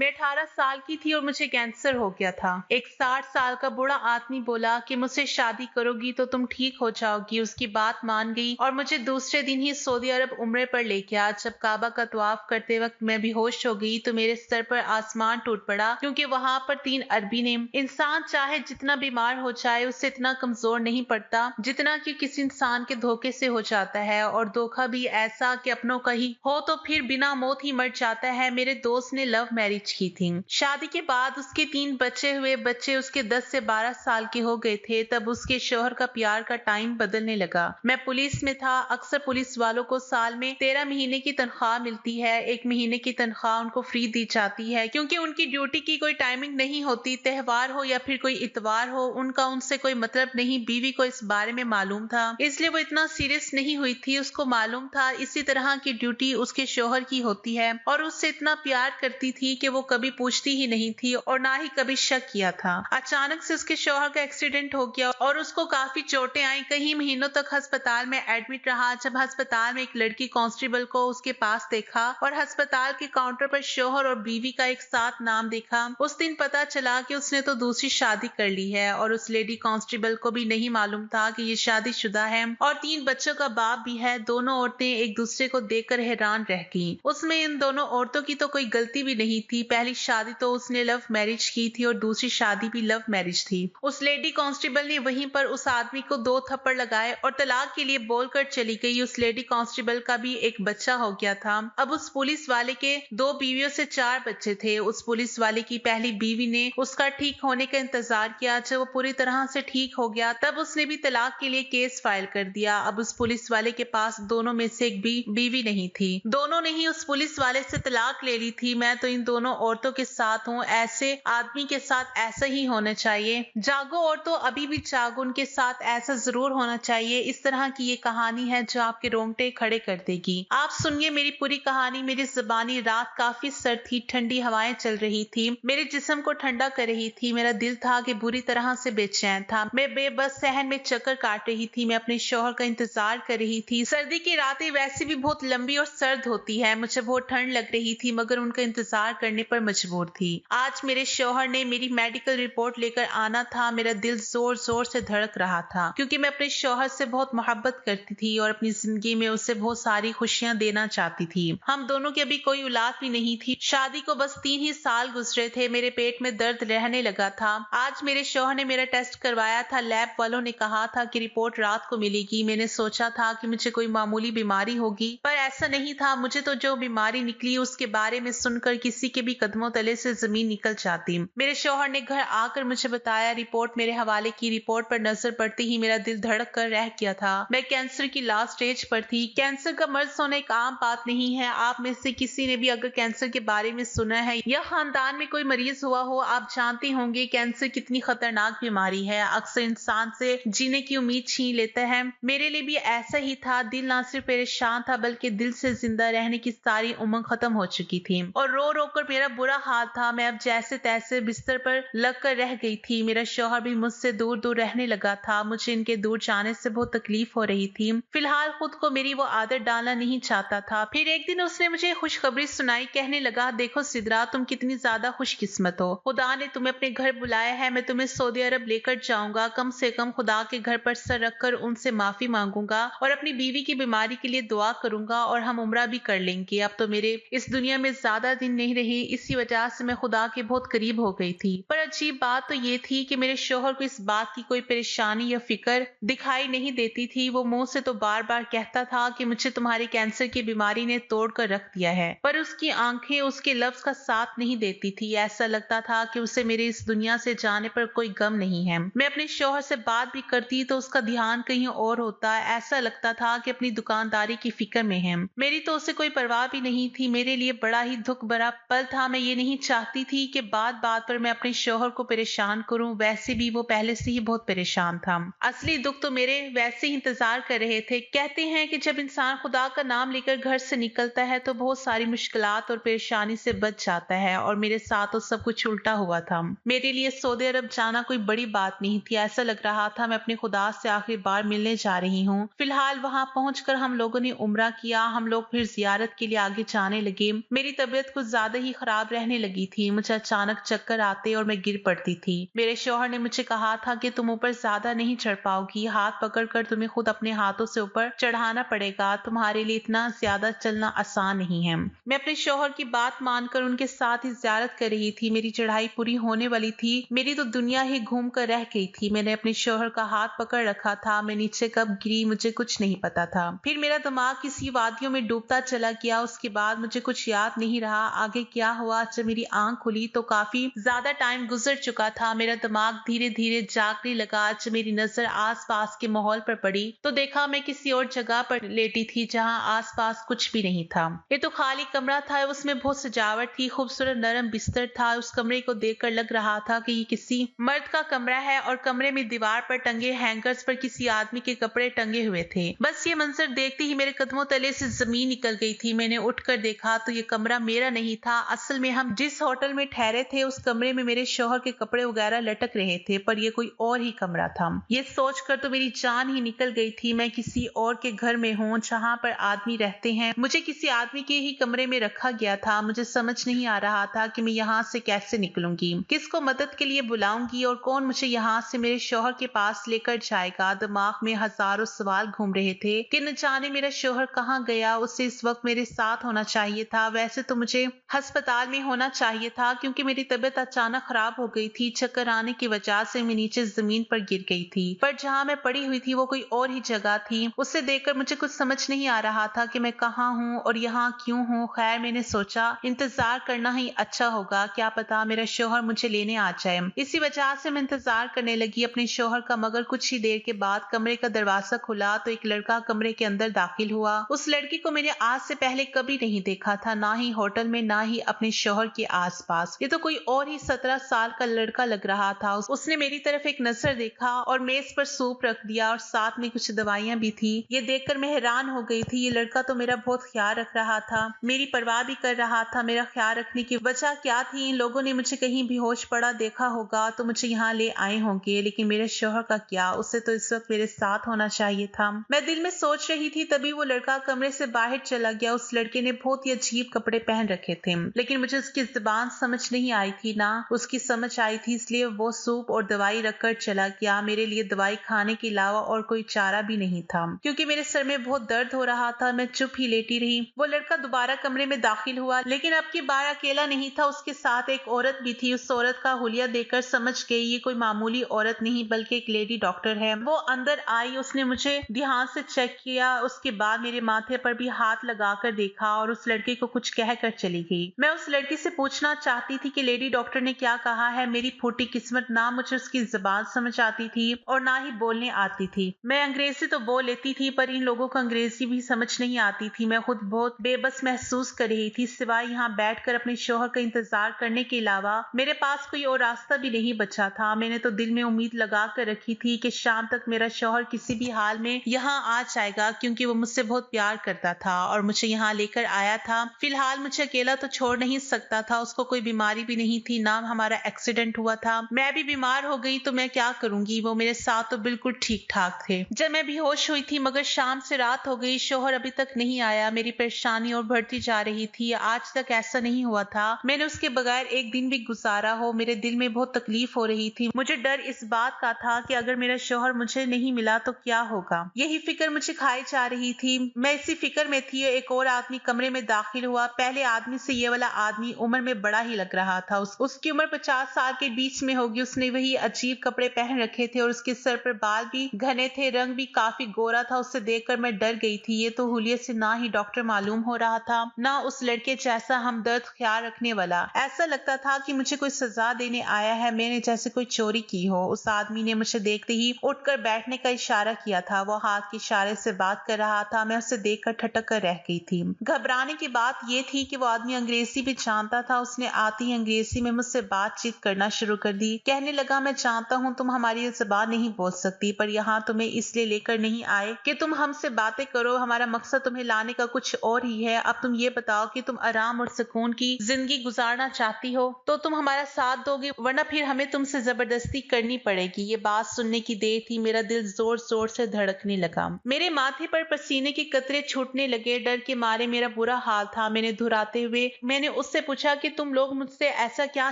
मैं 18 साल की थी और मुझे कैंसर हो गया था। एक 60 साल का बूढ़ा आदमी बोला कि मुझसे शादी करोगी तो तुम ठीक हो जाओगी। उसकी बात मान गई और मुझे दूसरे दिन ही सऊदी अरब उम्रे पर ले गया। जब काबा का तवाफ करते वक्त मैं बेहोश हो गई तो मेरे सर पर आसमान टूट पड़ा, क्योंकि वहां पर 3 अरबी ने। इंसान चाहे जितना बीमार हो जाए उससे इतना कमजोर नहीं पड़ता जितना कि किसी इंसान के धोखे से हो जाता है, और धोखा भी ऐसा कि अपनों का ही हो तो फिर बिना मौत ही मर जाता है। मेरे दोस्त ने लव मैरिज की थी। शादी के बाद उसके 3 बच्चे हुए। बच्चे उसके 10 से 12 साल के हो गए थे। तब उसके शौहर का प्यार का टाइम बदलने लगा। मैं पुलिस में था। अक्सर पुलिस वालों को साल में 13 महीने की तनख्वाह मिलती है। 1 महीने की तनख्वाह उनको फ्री दी जाती है, क्योंकि उनकी ड्यूटी की कोई टाइमिंग नहीं होती। त्योहार हो या फिर कोई इतवार हो, उनका उनसे कोई मतलब नहीं। बीवी को इस बारे में मालूम था, इसलिए वो इतना सीरियस नहीं हुई थी। उसको मालूम था इसी तरह की ड्यूटी उसके शौहर की होती है, और उससे इतना प्यार करती थी कि वो कभी पूछती ही नहीं थी और ना ही कभी शक किया था। अचानक से उसके शौहर का एक्सीडेंट हो गया और उसको काफी चोटें आई। कई महीनों तक अस्पताल में एडमिट रहा। जब अस्पताल में एक लड़की कांस्टेबल को उसके पास देखा और अस्पताल के काउंटर पर शौहर और बीवी का एक साथ नाम देखा, उस दिन पता चला कि उसने तो दूसरी शादी कर ली है। और उस लेडी कांस्टेबल को भी नहीं मालूम था कि ये शादीशुदा है और 3 बच्चों का बाप भी है। दोनों औरतें एक दूसरे को देखकर हैरान रह गईं। उसमें इन दोनों औरतों की तो कोई गलती भी नहीं थी। पहली शादी तो उसने लव मैरिज की थी और दूसरी शादी भी लव मैरिज थी। उस लेडी कांस्टेबल ने वहीं पर उस आदमी को 2 थप्पड़ लगाए और तलाक के लिए बोलकर चली गई। उस लेडी कांस्टेबल का भी एक बच्चा हो गया था। अब उस पुलिस वाले के 2 बीवियों से 4 बच्चे थे। उस पुलिस वाले की पहली बीवी ने उसका ठीक होने का इंतजार किया। जब वो पूरी तरह से ठीक हो गया तब उसने भी तलाक के लिए केस फाइल कर दिया। अब उस पुलिस वाले के पास दोनों में से एक भी बीवी नहीं थी। दोनों ने ही उस पुलिस वाले से तलाक ले ली थी। मैं तो इन दोनों औरतों के साथ हूँ। ऐसे आदमी के साथ ऐसा ही होना चाहिए। जागो औरतों, अभी भी जागो, उनके साथ ऐसा जरूर होना चाहिए। इस तरह की ये कहानी है जो आपके रोंगटे खड़े कर देगी। आप सुनिए मेरी पूरी कहानी। मेरी जुबानी। रात काफी सर्द थी, ठंडी हवाएं चल रही थी, मेरे जिस्म को ठंडा कर रही थी। मेरा दिल था कि बुरी तरह से बेचैन था। मैं बेबस सहन में चक्कर काट रही थी। मैं अपने शौहर का इंतजार कर रही थी। सर्दी की रातें वैसे भी बहुत लंबी और सर्द होती है। मुझे बहुत ठंड लग रही थी मगर उनका इंतजार करने पर मजबूर थी। आज मेरे शौहर ने मेरी मेडिकल रिपोर्ट लेकर आना था। मेरा दिल जोर जोर से धड़क रहा था, क्योंकि मैं अपने शौहर से बहुत मोहब्बत करती थी और अपनी जिंदगी में उसे बहुत सारी खुशियां देना चाहती थी। हम दोनों की अभी कोई औलाद भी नहीं थी। शादी को बस 3 ही साल गुजरे थे। मेरे पेट में दर्द रहने लगा था। आज मेरे शौहर ने मेरा टेस्ट करवाया था। लैब वालों ने कहा था कि रिपोर्ट रात को मिलेगी। मैंने सोचा था कि मुझे कोई मामूली बीमारी होगी, पर ऐसा नहीं था। मुझे तो जो बीमारी निकली उसके बारे में सुनकर किसी के भी कदमों तले से जमीन निकल जाती। मेरे शौहर ने घर आकर मुझे बताया। रिपोर्ट मेरे हवाले की। रिपोर्ट पर नजर पड़ते ही मेरा दिल धड़क कर रह गया था। मैं कैंसर की लास्ट स्टेज पर थी। कैंसर का मर्ज होना एक आम बात नहीं है। आप में से किसी ने भी अगर कैंसर के बारे में सुना है या खानदान में कोई मरीज हुआ हो, आप जानते होंगे कैंसर कितनी खतरनाक बीमारी है। अक्सर इंसान से जीने की उम्मीद छीन लेता है। मेरे लिए भी ऐसा ही था। दिल ना सिर्फ परेशान था बल्कि दिल से जिंदा रहने की सारी उमंग खत्म हो चुकी थी और रो रो कर मेरा बुरा हाल था। मैं अब जैसे तैसे बिस्तर पर लग कर रह गई थी। मेरा शौहर भी मुझसे दूर दूर रहने लगा था। मुझे इनके दूर जाने से बहुत तकलीफ हो रही थी। फिलहाल खुद को मेरी वो आदत डालना नहीं चाहता था। फिर एक दिन उसने मुझे खुशखबरी सुनाई। कहने लगा, देखो सिद्रा, तुम कितनी ज्यादा खुशकिस्मत हो। खुदा ने तुम्हें अपने घर बुलाया है। मैं तुम्हें सऊदी अरब लेकर जाऊंगा। कम से कम खुदा के घर पर सर रखकर उनसे माफी मांगूंगा और अपनी बीवी की बीमारी के लिए दुआ करूंगा और हम उम्रा भी कर लेंगे। अब तो मेरे इस दुनिया में ज्यादा दिन नहीं रहे। इसी वजह से मैं खुदा के बहुत करीब हो गई थी। पर अजीब बात तो ये थी कि मेरे शौहर को इस बात की कोई परेशानी या फिक्र दिखाई नहीं देती थी। वो मुंह से तो बार बार कहता था कि मुझे तुम्हारी कैंसर की बीमारी ने तोड़ कर रख दिया है, पर उसकी आंखें उसके लफ्ज का साथ नहीं देती थी। ऐसा लगता था कि उसे मेरे इस दुनिया से जाने पर कोई गम नहीं है। मैं अपने शौहर से बात भी करती तो उसका ध्यान कहीं और होता। ऐसा लगता था कि अपनी दुकानदारी की फिक्र में है। मेरी तो उसे कोई परवाह भी नहीं थी। मेरे लिए बड़ा ही दुख भरा पल था। मैं ये नहीं चाहती थी कि बात बात पर मैं अपने शौहर शौहर को परेशान करूं, वैसे भी वो पहले से ही बहुत परेशान था। असली दुख तो मेरे वैसे ही इंतजार कर रहे थे। कहते हैं कि जब इंसान खुदा का नाम लेकर घर से निकलता है तो बहुत सारी मुश्किलात और परेशानी से बच जाता है, और मेरे साथ तो सब कुछ उल्टा हुआ था। मेरे लिए सऊदी अरब जाना कोई बड़ी बात नहीं थी। ऐसा लग रहा था मैं अपने खुदा से आखिरी बार मिलने जा रही हूँ। फिलहाल वहां पहुंचकर हम लोगों ने उम्रा किया। हम लोग फिर जियारत के लिए आगे जाने लगे। मेरी तबीयत कुछ ज्यादा ही खराब रहने लगी थी। मुझे अचानक चक्कर आते और मैं गिर पड़ती थी। मेरे शौहर ने मुझे कहा था कि तुम ऊपर ज्यादा नहीं चढ़ पाओगी, हाथ पकड़कर तुम्हें खुद अपने हाथों से ऊपर चढ़ाना पड़ेगा, तुम्हारे लिए इतना ज्यादा चलना आसान नहीं है। मैं अपने शौहर की बात मानकर उनके साथ ही जियारत कर रही थी। मेरी चढ़ाई पूरी होने वाली थी। मेरी तो दुनिया ही घूम कर रह गई थी। मैंने अपने शौहर का हाथ पकड़ रखा था। मैं नीचे कब गिरी मुझे कुछ नहीं पता था। फिर मेरा दिमाग किसी वादियों में डूबता चला गया। उसके बाद मुझे कुछ याद नहीं रहा आगे क्या हुआ। जब मेरी आंख खुली तो काफी ज्यादा टाइम गुजर चुका था। मेरा दिमाग धीरे धीरे जागने लगा। जब मेरी नजर आस पास के माहौल पर पड़ी तो देखा मैं किसी और जगह पर लेटी थी जहाँ आस पास कुछ भी नहीं था। ये तो खाली कमरा था, उसमें बहुत सजावट थी, खूबसूरत नरम बिस्तर था। उस कमरे को देखकर लग रहा था कि ये किसी मर्द का कमरा है, और कमरे में दीवार पर टंगे हैंगर्स पर किसी आदमी के कपड़े टंगे हुए थे। बस ये मंजर देखते ही मेरे कदमों तले से जमीन निकल गई थी। मैंने उठकर देखा तो ये कमरा मेरा नहीं था। असल में हम जिस होटल में ठहरे थे उस कमरे में मेरे शौहर के कपड़े वगैरह लटक रहे थे, पर ये कोई और ही कमरा था। ये सोचकर तो मेरी जान ही निकल गई थी। मैं किसी और के घर में हूँ जहाँ पर आदमी रहते हैं। मुझे किसी आदमी के ही कमरे में रखा गया था। मुझे समझ नहीं आ रहा था कि मैं यहाँ से कैसे निकलूंगी, किसको मदद के लिए बुलाऊंगी, और कौन मुझे यहाँ से मेरे शौहर के पास लेकर जाएगा। दिमाग में हजारों सवाल घूम रहे थे कि न जाने मेरा शौहर कहाँ गया। उसे इस वक्त मेरे साथ होना चाहिए था। वैसे तो मुझे अस्पताल में होना चाहिए था, क्योंकि मेरी तबीयत अचानक खराब हो गई थी। चक्कर आने की वजह से मैं नीचे जमीन पर गिर गई थी, पर जहाँ मैं पड़ी हुई थी वो कोई और ही जगह थी। उसे देखकर मुझे कुछ समझ नहीं आ रहा था कि मैं कहाँ हूँ और यहाँ क्यों हूँ। खैर मैंने सोचा इंतजार करना ही अच्छा होगा, क्या पता मेरा शौहर मुझे लेने आ जाए। इसी वजह से मैं इंतजार करने लगी अपने शौहर का। मगर कुछ ही देर के बाद कमरे का दरवाजा खुला तो एक लड़का कमरे के अंदर दाखिल हुआ। उस लड़की को मैंने आज से पहले कभी नहीं देखा था, ना ही होटल में ना ही अपने शौहर के आसपास। ये तो कोई और ही 17 साल का लड़का लग रहा था। उसने मेरी तरफ एक नजर देखा और मेज पर सूप रख दिया और साथ में कुछ दवाइयां भी थी। ये देखकर मैं हैरान हो गई थी। ये लड़का तो मेरा बहुत ख्याल रख रहा था, मेरी परवाह भी कर रहा था। मेरा ख्याल रखने की वजह क्या थी? इन लोगों ने मुझे कहीं बेहोश पड़ा देखा होगा तो मुझे यहाँ ले आए होंगे, लेकिन मेरे शौहर का क्या? उसे तो इस वक्त मेरे साथ होना चाहिए था। मैं दिल में सोच रही थी, तभी वो लड़का कमरे से बाहर चला गया। उस लड़के ने बहुत ही अजीब कपड़े पहन रखे थे, लेकिन मुझे उसकी जुबान समझ नहीं आई थी, ना उसकी समझ आई थी, इसलिए वो सूप और दवाई रखकर चला गया। मेरे लिए दवाई खाने के अलावा और कोई चारा भी नहीं था, क्योंकि मेरे सर में बहुत दर्द हो रहा था। मैं चुप ही लेटी रही। वो लड़का दोबारा कमरे में दाखिल हुआ, लेकिन अब की बार अकेला नहीं था, उसके साथ एक औरत भी थी। उस औरत का हुलिया देखकर समझ गई ये कोई मामूली औरत नहीं बल्कि एक लेडी डॉक्टर है। वो अंदर आई, उसने मुझे ध्यान से चेक किया, उसके बाद मेरे माथे पर भी हाथ लगाकर देखा और उस लड़के को कुछ कहकर चली गई। मैं उस लड़की से पूछना चाहती थी कि लेडी डॉक्टर ने क्या कहा है। मेरी फूटी किस्मत, ना मुझे उसकी जुबान समझ आती थी और ना ही बोलने आती थी। मैं अंग्रेजी तो बोल लेती थी, पर इन लोगों को अंग्रेजी भी समझ नहीं आती थी। मैं खुद बहुत बेबस महसूस कर रही थी। सिवाय यहाँ बैठकर अपने शौहर का इंतजार करने के अलावा मेरे पास कोई और रास्ता भी नहीं बचा था। मैंने तो दिल में उम्मीद लगा कर रखी थी कि शाम तक मेरा शौहर किसी भी हाल में यहाँ आ जाएगा, क्योंकि वो मुझसे बहुत प्यार करता था और मुझे यहाँ लेकर आया था। फिलहाल मुझे अकेला तो छोड़ नहीं सकता था। उसको कोई बीमारी भी नहीं थी, ना हमारा एक्सीडेंट हुआ था। मैं भी बीमार हो गई तो मैं क्या करूंगी? वो मेरे साथ तो बिल्कुल ठीक ठाक थे जब मैं बेहोश हुई थी। मगर शाम से रात हो गई, शौहर अभी तक नहीं आया। मेरी परेशानी और बढ़ती जा रही थी। आज तक ऐसा नहीं हुआ था मैंने उसके बगैर एक दिन भी गुजारा हो। मेरे दिल में बहुत तकलीफ हो रही थी। मुझे डर इस बात का था कि अगर मेरा शौहर मुझे नहीं मिला तो क्या होगा। यही फिक्र मुझे खाई जा रही थी। मैं इसी फिक्र में थी, एक और आदमी कमरे में दाखिल हुआ। पहले आदमी से ये वाला आदमी उम्र में बड़ा ही लग रहा था। उसकी उम्र 50 साल के बीच में होगी। उसने वही अजीब कपड़े पहन रखे थे और उसके सर पर बाल भी घने थे, रंग भी काफी गोरा था। उससे देखकर मैं डर गई थी। ये तो हुलिये से ना ही डॉक्टर मालूम हो रहा था, ना उस लड़के जैसा हमदर्द ख्याल रखने वाला। ऐसा लगता था कि मुझे कोई सजा देने आया है, मैंने जैसे कोई चोरी की हो। उस आदमी ने मुझे देखते ही उठकर बैठने का इशारा किया था। वो हाथ के इशारे से बात कर रहा था। मैं उसे देखकर ठटक कर रह गई थी। घबराने की बात यह थी कि वो आदमी अंग्रेजी भी जानता था। उसने आती ही अंग्रेजी में मुझसे बातचीत बातचीत करना शुरू कर दी। कहने लगा, मैं जानता हूँ तुम हमारी ज़बान नहीं बोल सकती, पर यहाँ तुम्हें इसलिए लेकर नहीं आए कि तुम हमसे बातें करो। हमारा मकसद तुम्हें लाने का कुछ और ही है। अब तुम ये बताओ कि तुम आराम और सुकून की जिंदगी गुजारना चाहती हो तो तुम हमारा साथ दोगे, वरना फिर हमें तुमसे जबरदस्ती करनी पड़ेगी। ये बात सुनने की देर थी, मेरा दिल जोर जोर से धड़कने लगा। मेरे माथे पर पसीने के कतरे छूटने लगे। डर के मारे मेरा बुरा हाल था। मैंने उससे पूछा कि तुम लोग मुझसे ऐसा क्या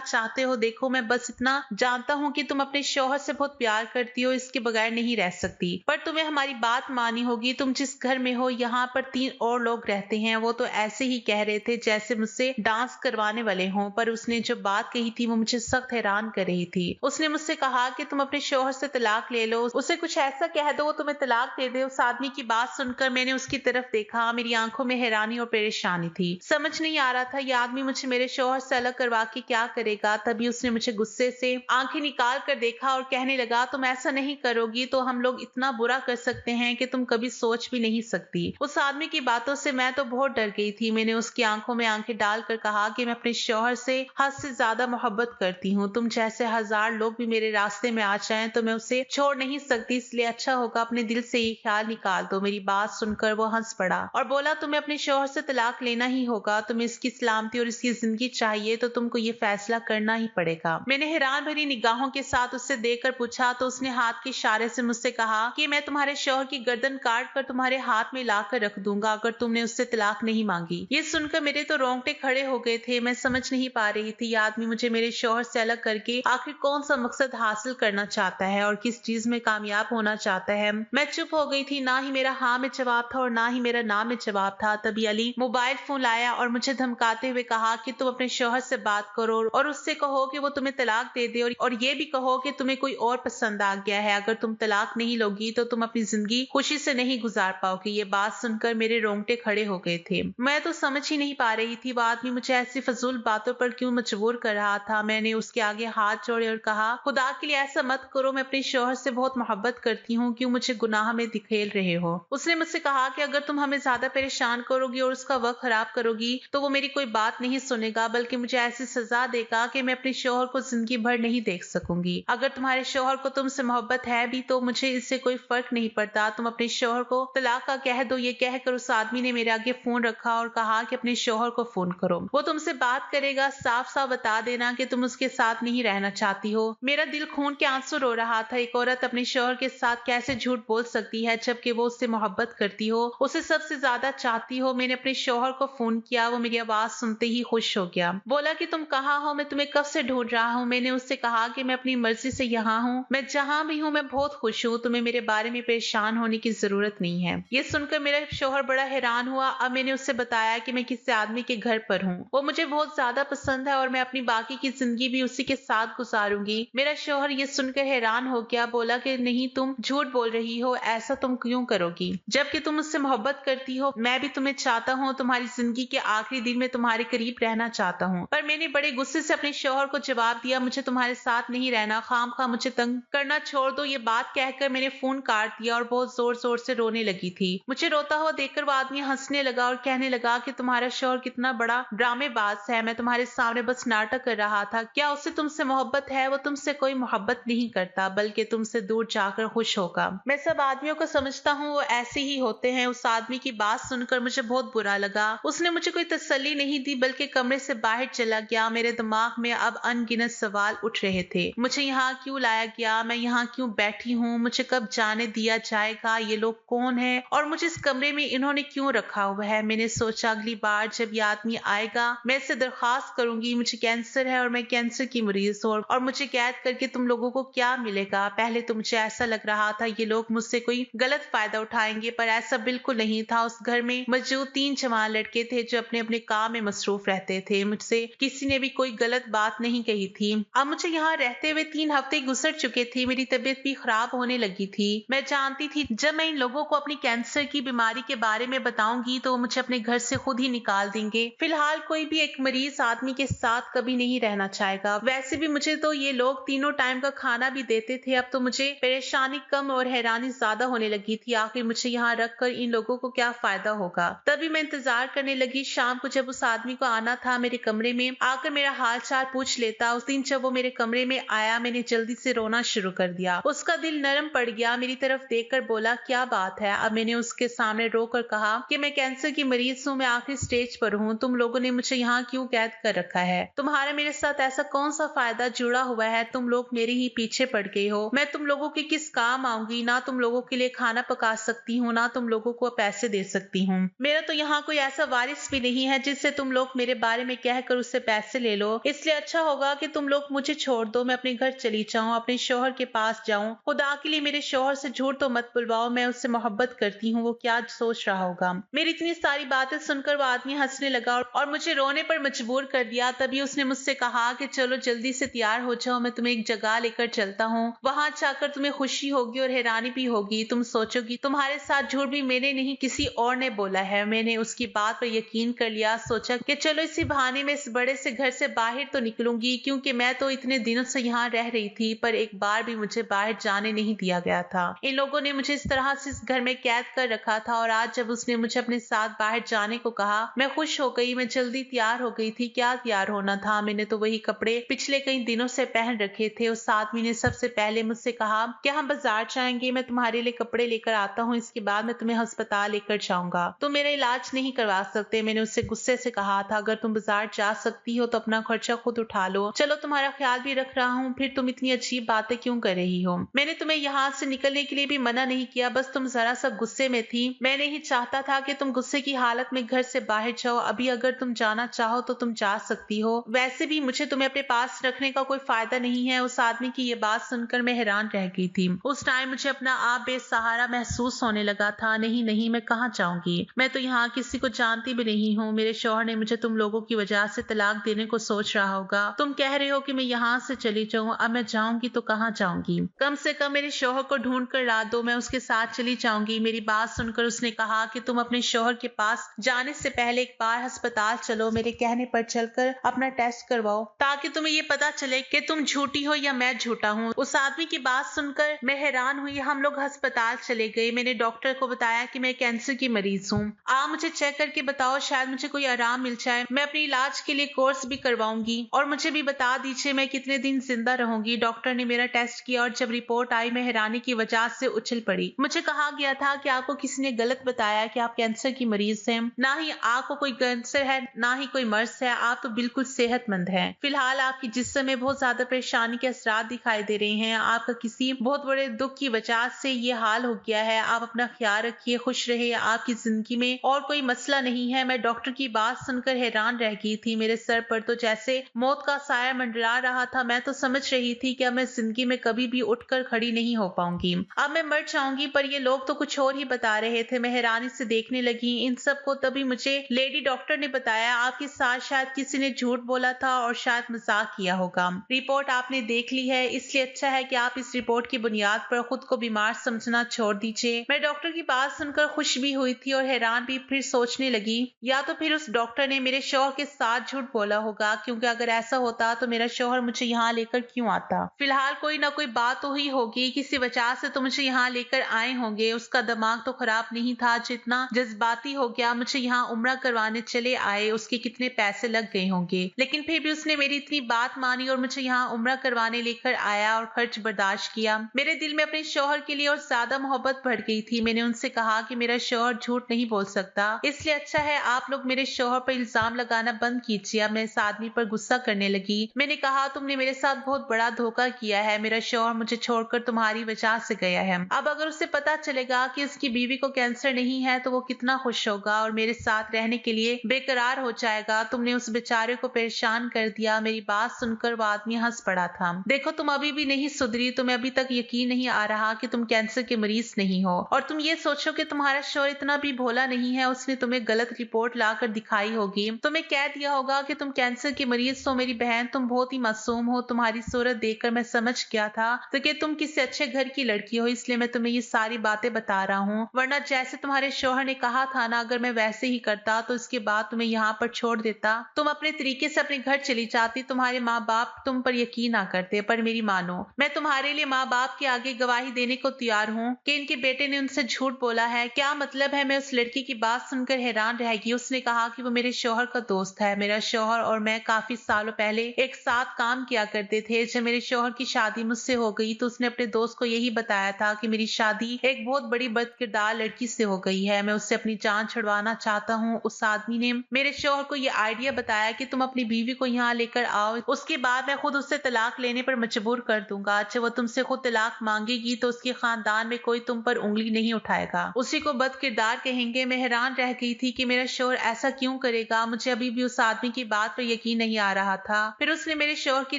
चाहते हो? देखो, मैं बस इतना जानता हूँ कि तुम अपने शौहर से बहुत प्यार करती हो, इसके बगैर नहीं रह सकती, पर तुम्हें हमारी बात माननी होगी। तुम जिस घर में हो यहाँ पर 3 और लोग रहते हैं। वो तो ऐसे ही कह रहे थे जैसे मुझसे डांस करवाने वाले हों, पर उसने जो बात कही थी वो मुझे सख्त हैरान कर रही थी। उसने मुझसे कहा कि तुम अपने शौहर से तलाक ले लो, उसे कुछ ऐसा कह दो वो तुम्हें तलाक दे दे। उस आदमी की बात सुनकर मैंने उसकी तरफ देखा। मेरी आंखों में हैरानी और परेशानी थी। समझ नहीं आ रहा था ये आदमी मुझे मेरे शौहर से अलग करवा के क्या करेगा। तभी उसने मुझे गुस्से से आंखें निकाल कर देखा और कहने लगा, तुम ऐसा नहीं करोगी तो हम लोग इतना बुरा कर सकते हैं कि तुम कभी सोच भी नहीं सकती। उस आदमी की बातों से मैं तो बहुत डर गई थी। मैंने उसकी आंखों में आंखें डालकर कहा कि मैं अपने शौहर से हद से ज्यादा मोहब्बत करती हूँ। तुम जैसे 1000 लोग भी मेरे रास्ते में आ जाएं तो मैं उसे छोड़ नहीं सकती, इसलिए अच्छा होगा अपने दिल से ये ख्याल निकाल दो। मेरी बात सुनकर वो हंस पड़ा और बोला, तुम्हें अपने शौहर से तलाक लेना ही होगा। तुम्हें इसकी सलामती और इसकी जिंदगी चाहिए तो तुमको ये फैसला करना ही पड़ेगा। मैंने हैरान भरी निगाहों के साथ उससे देखकर पूछा तो उसने हाथ के इशारे से मुझसे कहा कि मैं तुम्हारे शौहर की गर्दन काट कर तुम्हारे हाथ में लाकर रख दूंगा अगर तुमने उससे तलाक नहीं मांगी। ये सुनकर मेरे तो रोंगटे खड़े हो गए थे। मैं समझ नहीं पा रही थी ये आदमी मुझे मेरे शौहर से अलग करके आखिर कौन सा मकसद हासिल करना चाहता है और किस चीज में कामयाब होना चाहता है। मैं चुप हो गई थी। ना ही मेरा हाँ में जवाब था और ना ही मेरा ना में जवाब था। तभी अली मोबाइल फोन लाया और मुझे धमकाते हुए कहा कि तुम अपने शौहर से बात करो और उससे कहो कि वो तुम्हें तलाक दे दे और ये भी कहो कि तुम्हें कोई और पसंद आ गया है। अगर तुम तलाक नहीं लोगी तो तुम अपनी जिंदगी खुशी से नहीं गुजार पाओगी। ये बात सुनकर मेरे रोंगटे खड़े हो गए थे। मैं तो समझ ही नहीं पा रही थी वो आदमी मुझे ऐसी फजूल बातों पर क्यों मजबूर कर रहा था। मैंने उसके आगे हाथ जोड़े और कहा, खुदा के लिए ऐसा मत करो, मैं अपने शौहर से बहुत मोहब्बत करती हूँ, क्यों मुझे गुनाह में दिखेल रहे हो। उसने मुझसे कहा कि अगर तुम हमें ज्यादा परेशान करोगी और उसका वक्त खराब करोगी तो वो मेरी कोई बात नहीं सुनेगा, बल्कि मुझे ऐसी सजा देगा कि मैं अपने शौहर को जिंदगी भर नहीं देख सकूंगी। अगर तुम्हारे शौहर को तुमसे मोहब्बत है भी तो मुझे इससे कोई फर्क नहीं पड़ता। तुम अपने शौहर को तलाक का कह दो। ये कहकर उस आदमी ने मेरे आगे फोन रखा और कहा कि अपने शौहर को फोन करो, वो तुमसे बात करेगा। साफ साफ बता देना कि तुम उसके साथ नहीं रहना चाहती हो। मेरा दिल खून के आंसू रो रहा था। एक औरत अपने शौहर के साथ कैसे झूठ बोल सकती है जबकि वो उससे मोहब्बत करती हो, उसे सबसे ज्यादा चाहती हो। मैंने अपने शौहर को फोन किया। वो मेरी आवाज सुनते ही खुश हो गया। बोला कि तुम कहाँ हो, मैं तुम्हें कब से ढूंढ रहा हूँ। मैंने उससे कहा कि मैं अपनी मर्जी से यहाँ हूँ, मैं जहाँ भी हूँ मैं बहुत खुश हूँ, तुम्हें मेरे बारे में परेशान होने की जरूरत नहीं है। ये सुनकर मेरा शौहर बड़ा हैरान हुआ। अब मैंने उससे बताया कि मैं किसी आदमी के घर पर हूँ, वो मुझे बहुत ज्यादा पसंद है और मैं अपनी बाकी की जिंदगी भी उसी के साथ गुजारूंगी। मेरा शौहर ये सुनकर हैरान हो गया। बोला कि नहीं, तुम झूठ बोल रही हो, ऐसा तुम क्यों करोगी जबकि तुम मुझसे मोहब्बत करती हो। मैं भी तुम्हें चाहता हूँ, तुम्हारी जिंदगी के आखिरी दिन में तुम्हारे करीब रहना चाहता हूँ। पर मैंने बड़े गुस्से से अपने शौहर को जवाब दिया, मुझे तुम्हारे साथ नहीं रहना, खामखा मुझे तंग करना छोड़ दो। ये बात कहकर मैंने फोन काट दिया और बहुत जोर जोर से रोने लगी थी। मुझे रोता हुआ देखकर वो आदमी हंसने लगा और कहने लगा कि तुम्हारा शौहर कितना बड़ा ड्रामेबाज है, मैं तुम्हारे सामने बस नाटक कर रहा था। क्या उससे तुमसे मोहब्बत है? वो तुमसे कोई मोहब्बत नहीं करता, बल्कि तुमसे दूर जाकर खुश होगा। मैं सब आदमियों को समझता हूँ, वो ऐसे ही होते हैं। उस आदमी की बात सुनकर मुझे बहुत बुरा लगा। उसने मुझे कोई तसल्ली नहीं दी बल्कि कमरे से बाहर चला गया। मेरे दिमाग में अब अनगिनत सवाल उठ रहे थे। मुझे यहाँ क्यों लाया गया? मैं यहाँ क्यों बैठी हूँ? मुझे कब जाने दिया जाएगा? ये लोग कौन है और मुझे इस कमरे में इन्होंने क्यों रखा हुआ है? मैंने सोचा अगली बार जब ये आदमी आएगा मैं इससे दरखास्त करूंगी, मुझे कैंसर है और मैं कैंसर की मरीज हूँ और मुझे कैद करके तुम लोगों को क्या मिलेगा। पहले तो मुझे ऐसा लग रहा था ये लोग मुझसे कोई गलत फायदा उठाएंगे, पर ऐसा बिल्कुल नहीं था। उस घर में मौजूद 3 जवान लड़के थे जो अपने अपने काम में मसरूफ रहते थे। मुझसे किसी ने भी कोई गलत बात नहीं कही थी। अब मुझे यहाँ रहते हुए 3 हफ्ते गुजर चुके थे। मेरी तबीयत भी खराब होने लगी थी। मैं जानती थी जब मैं इन लोगों को अपनी कैंसर की बीमारी के बारे में बताऊंगी तो मुझे अपने घर से खुद ही निकाल देंगे। फिलहाल कोई भी एक मरीज आदमी के साथ कभी नहीं रहना चाहेगा। वैसे भी मुझे तो ये लोग तीनों टाइम का खाना भी देते थे। अब तो मुझे परेशानी कम और हैरानी ज्यादा होने लगी थी। आखिर मुझे यहाँ रखकर इन लोगों को क्या फायदा होगा। तभी मैं इंतजार करने लगी। शाम को जब उस आदमी को आना था, मेरे कमरे में आकर मेरा हाल चाल पूछ लेता। उस दिन जब वो मेरे कमरे में आया, मैंने जल्दी से रोना शुरू कर दिया। उसका दिल नरम पड़ गया, मेरी तरफ देखकर बोला, क्या बात है? अब मैंने उसके सामने रोकर कहा कि मैं कैंसर की मरीज हूँ, मैं आखिरी स्टेज पर हूँ। तुम लोगों ने मुझे यहाँ क्यों कैद कर रखा है? तुम्हारा मेरे साथ ऐसा कौन सा फायदा जुड़ा हुआ है? तुम लोग मेरे ही पीछे पड़ गए हो। मैं तुम लोगों के किस काम आऊंगी? ना तुम लोगों के लिए खाना पका सकती हूँ, ना तुम लोगों को पैसे दे सकती हूँ। मेरा तो यहाँ कोई ऐसा वारिस भी नहीं है जिससे तुम लोग मेरे बारे में कहकर उससे पैसे ले लो। इसलिए अच्छा होगा कि तुम लोग मुझे छोड़ दो, मैं अपने घर चली जाऊँ, अपने शौहर के पास जाऊँ। खुदा के लिए मेरे शौहर से झूठ तो मत बुलवाओ, मैं उससे मोहब्बत करती हूँ। वो क्या सोच रहा होगा? मेरी इतनी सारी बातें सुनकर वो आदमी हंसने लगा और मुझे रोने पर मजबूर कर दिया। तभी उसने मुझसे कहा कि चलो जल्दी से तैयार हो जाओ, मैं तुम्हें एक जगह लेकर चलता हूँ। वहां जाकर तुम्हें खुशी होगी और हैरानी भी होगी। तुम सोचोगी तुम्हारे साथ झूठ भी मैंने नहीं, किसी और ने बोला है। मैंने उसकी बात पर यकीन कर लिया। सोचा कि चलो इसी बहाने में इस बड़े से घर से बाहर तो निकलूंगी, क्योंकि मैं तो इतने दिनों से यहाँ रह रही थी, पर एक बार भी मुझे बाहर जाने नहीं दिया गया था। इन लोगों ने मुझे इस तरह से इस घर में कैद कर रखा था और आज जब उसने मुझे अपने साथ बाहर जाने को कहा, मैं खुश हो गई। मैं जल्दी तैयार हो गई थी। क्या तैयार होना था, मैंने तो वही कपड़े पिछले कई दिनों से पहन रखे थे। उस आदमी ने सबसे पहले मुझसे कहा कि हम बाजार जाएंगे, मैं तुम्हारे लिए कपड़े लेकर आता हूँ, इसके बाद मैं तुम्हें अस्पताल लेकर जाऊंगा। तुम मेरा इलाज नहीं करवा सकते। मैंने उससे गुस्से से कहा था, अगर तुम बाजार जा सकती हो तो अपना खर्चा खुद उठा लो। चलो तुम्हारा ख्याल भी रख रहा हूँ, फिर तुम इतनी अजीब बातें क्यों कर रही हो? मैंने तुम्हें यहाँ से निकलने के लिए भी मना नहीं किया, बस तुम जरा सा गुस्से में थी। मैं नहीं चाहता था कि तुम गुस्से की हालत में घर से बाहर जाओ। अभी अगर तुम जाना चाहो तो तुम जा सकती हो, वैसे भी मुझे तुम्हें अपने पास रखने का कोई फायदा नहीं है। उस आदमी की ये बात सुनकर मैं हैरान रह गई थी। उस टाइम मुझे अपना आप बेसहारा महसूस होने लगा था। नहीं नहीं, मैं कहाँ जाऊंगी? मैं तो यहाँ किसी को जानती भी नहीं हूँ। मेरे शौहर ने मुझे तुम लोगों की वजह से तलाक देने को सोच रहा होगा। तुम कह रहे हो कि मैं यहाँ से चली जाऊँ, अब मैं जाऊंगी तो कहाँ जाऊंगी? कम से कम मेरे शौहर को ढूंढ कर ला दो, मैं उसके साथ चली जाऊंगी। मेरी बात सुनकर उसने कहा कि तुम अपने शौहर के पास जाने से पहले एक बार अस्पताल चलो, मेरे कहने पर चलकर अपना टेस्ट करवाओ, ताकि तुम्हें ये पता चले कि तुम झूठी हो या मैं झूठा हूँ। उस आदमी की बात सुनकर मैं हैरान हुई। हम लोग अस्पताल चले गए। मैंने डॉक्टर को बताया कि मैं कैंसर की मरीज हूँ। आप मुझे चेक करके बताओ, शायद मुझे कोई आराम मिल जाए। मैं अपने इलाज के लिए कोर्स भी करवाऊंगी और मुझे भी बता दीजिए मैं कितने दिन जिंदा रहूंगी। डॉक्टर ने मेरा टेस्ट किया और जब रिपोर्ट आई मैं हैरानी की वजह से उछल पड़ी। मुझे कहा गया था कि आपको किसी ने गलत बताया कि आप कैंसर की मरीज हैं। ना ही आपको कोई कैंसर है, ना ही कोई मर्ज है। आप तो बिल्कुल सेहतमंद हैं। फिलहाल आपकी जिस्म में बहुत ज्यादा परेशानी के असरात दिखाई दे रहे हैं। आपका किसी बहुत बड़े दुख की वजह से ये हाल हो गया है। आप अपना ख्याल रखिए, खुश रहिए। आपकी जिंदगी में और कोई मसला नहीं है। मैं डॉक्टर की बात सुनकर हैरान रह गई थी। मेरे सर पर तो जैसे मौत का साया मंडरा रहा था। मैं तो समझ रही थी कि अब मैं जिंदगी में कभी भी उठकर खड़ी नहीं हो पाऊंगी, अब मैं मर जाऊंगी। पर ये लोग तो कुछ और ही बता रहे थे। मैं हैरानी से देखने लगी इन सब को। तभी मुझे लेडी डॉक्टर ने बताया, आपके साथ शायद किसी ने झूठ बोला था और शायद मजाक किया होगा। रिपोर्ट आपने देख ली है, इसलिए अच्छा है कि आप इस रिपोर्ट की बुनियाद पर खुद को बीमार समझना छोड़ दीजिए। मैं डॉक्टर की बात सुनकर खुश भी हुई थी और हैरान भी। फिर सोचने लगी, या तो फिर उस डॉक्टर ने मेरे शौहर के साथ झूठ बोला होगा, क्योंकि अगर ऐसा होता तो मेरा शौहर मुझे यहाँ लेकर क्यों आता? फिलहाल कोई ना कोई बात तो हुई होगी, किसी वजह से तो मुझे यहाँ लेकर आए होंगे। उसका दिमाग तो खराब नहीं था जितना जज्बाती हो गया। मुझे यहाँ उम्रा करवाने चले आए, उसके कितने पैसे लग गए होंगे, लेकिन फिर भी उसने मेरी इतनी बात मानी और मुझे यहाँ उम्रा करवाने लेकर आया और खर्च बर्दाश्त किया। मेरे दिल में अपने शौहर के लिए और ज्यादा मोहब्बत बढ़ गई थी। मैंने उनसे कहा कि मेरा शौहर झूठ नहीं बोल सकता, इसलिए अच्छा है आप लोग मेरे शौहर पर इल्जाम लगाना बंद कीजिए। अब मैं इस आदमी पर गुस्सा करने लगी। मैंने कहा, तुमने मेरे साथ बहुत बड़ा धोखा किया है। मेरा शौहर मुझे छोड़कर तुम्हारी वजह से गया है। अब अगर उसे पता चलेगा कि उसकी बीवी को कैंसर नहीं है तो वो कितना खुश होगा और मेरे साथ रहने के लिए बेकरार हो जाएगा। तुमने उस बेचारे को परेशान कर दिया। मेरी बात सुनकर वो आदमी हंस पड़ा था। देखो तुम अभी भी नहीं सुधरी। तुम्हें अभी तक यकीन नहीं आ रहा कि तुम कैंसर के मरीज नहीं हो और तुम ये सोचो कि तुम्हारा शौहर इतना भी भोला नहीं है। उसने तुम्हें गलत रिपोर्ट लाकर दिखाई होगी, तुम्हें कह दिया होगा कि तुम कैंसर की मरीज हो। मेरी बहन, तुम बहुत ही मासूम हो। तुम्हारी सूरत देखकर मैं समझ गया था तो कि तुम किसी अच्छे घर की लड़की हो, इसलिए मैं तुम्हें ये सारी बातें बता रहा हूँ। वरना जैसे तुम्हारे शौहर ने कहा था ना, अगर मैं वैसे ही करता तो इसके बाद तुम्हें यहाँ पर छोड़ देता, तुम अपने तरीके से अपने घर चली जाती। तुम्हारे माँ बाप तुम पर यकीन ना करते। पर मेरी मानो, मैं तुम्हारे लिए माँ बाप के आगे गवाही देने को तैयार हूँ कि इनके बेटे ने उनसे झूठ बोला है। क्या मतलब है? मैं उस लड़की की बात सुनकर हैरान रह गई। उसने कहा कि वो मेरे शौहर का दोस्त है। मेरा शौहर और मैं काफी सालों पहले पहले एक साथ काम किया करते थे। जब मेरे शौहर की शादी मुझसे हो गई तो उसने अपने दोस्त को यही बताया था कि मेरी शादी एक बहुत बड़ी बदकिरदार लड़की से हो गई है, मैं उससे अपनी जान छुड़वाना चाहता हूँ। उस आदमी ने मेरे शौहर को ये आइडिया बताया कि तुम अपनी बीवी को यहाँ लेकर आओ, उसके बाद मैं खुद उससे तलाक लेने पर मजबूर कर दूंगा। जब वो तुमसे खुद तलाक मांगेगी तो उसके खानदान में कोई तुम पर उंगली नहीं उठाएगा, उसी को बदकिरदार कहेंगे। मैं हैरान रह गई थी कि मेरा शौहर ऐसा क्यों करेगा। मुझे अभी भी उस आदमी की बात पर यकीन नहीं आ रहा था। फिर उसने मेरे शौहर की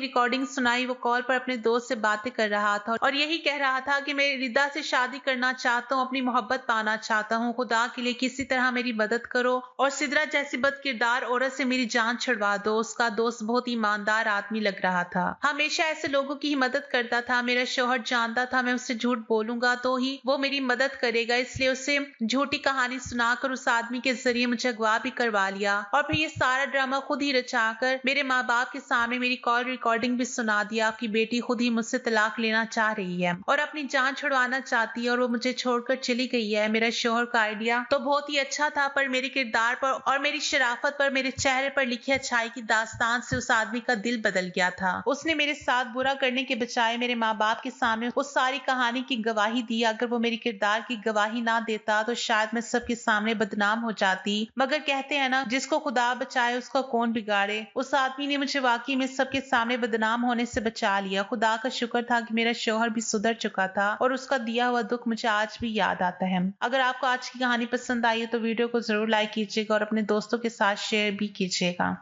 रिकॉर्डिंग सुनाई। वो कॉल पर अपने दोस्त से बातें कर रहा था और यही कह रहा था कि मैं रिदा से शादी करना चाहता हूँ, अपनी मोहब्बत पाना चाहता हूँ, खुदा के लिए किसी तरह मेरी मदद करो और सिद्रा जैसी बदकिरदार औरत से मेरी जान छुड़वा दो। उसका दोस्त बहुत ईमानदार आदमी लग रहा था, हमेशा ऐसे लोगों की ही मदद करता था। मेरा शौहर जानता था मैं उससे झूठ बोलूंगा तो ही वो मेरी मदद करेगा, इसलिए उसे झूठी कहानी सुनाकर उस आदमी के जरिए मुझे अगवा भी करवा लिया और फिर ये सारा ड्रामा खुद ही रचाकर मेरे माँ बाप के सामने मेरी कॉल रिकॉर्डिंग भी सुना दिया। आपकी बेटी खुद ही मुझसे तलाक लेना चाह रही है और अपनी जान छुड़वाना चाहती है और वो मुझे छोड़कर चली गई है। मेरा शौहर का आइडिया तो बहुत ही अच्छा था, पर मेरे किरदार पर और मेरी शराफत पर, मेरे चेहरे पर लिखी अच्छाई की दास्तान से उस आदमी का दिल बदल गया था। उसने मेरे साथ बुरा करने के बजाय मेरे माँ बाप के सामने उस सारी कहानी की गवाही दी। अगर वो मेरी किरदार की गवाही ना देता तो शायद मैं सबके सामने बदनाम हो जाती, मगर कहते हैं ना, जिसको खुदा बचाए उसका कौन बिगाड़े। उस आदमी ने मुझे वाकई में सबके सामने बदनाम होने से बचा लिया। खुदा का शुक्र था कि मेरा शौहर भी सुधर चुका था और उसका दिया हुआ दुख मुझे आज भी याद आता है। अगर आपको आज की कहानी पसंद आई है तो वीडियो को जरूर लाइक कीजिएगा और अपने दोस्तों के साथ शेयर भी कीजिएगा।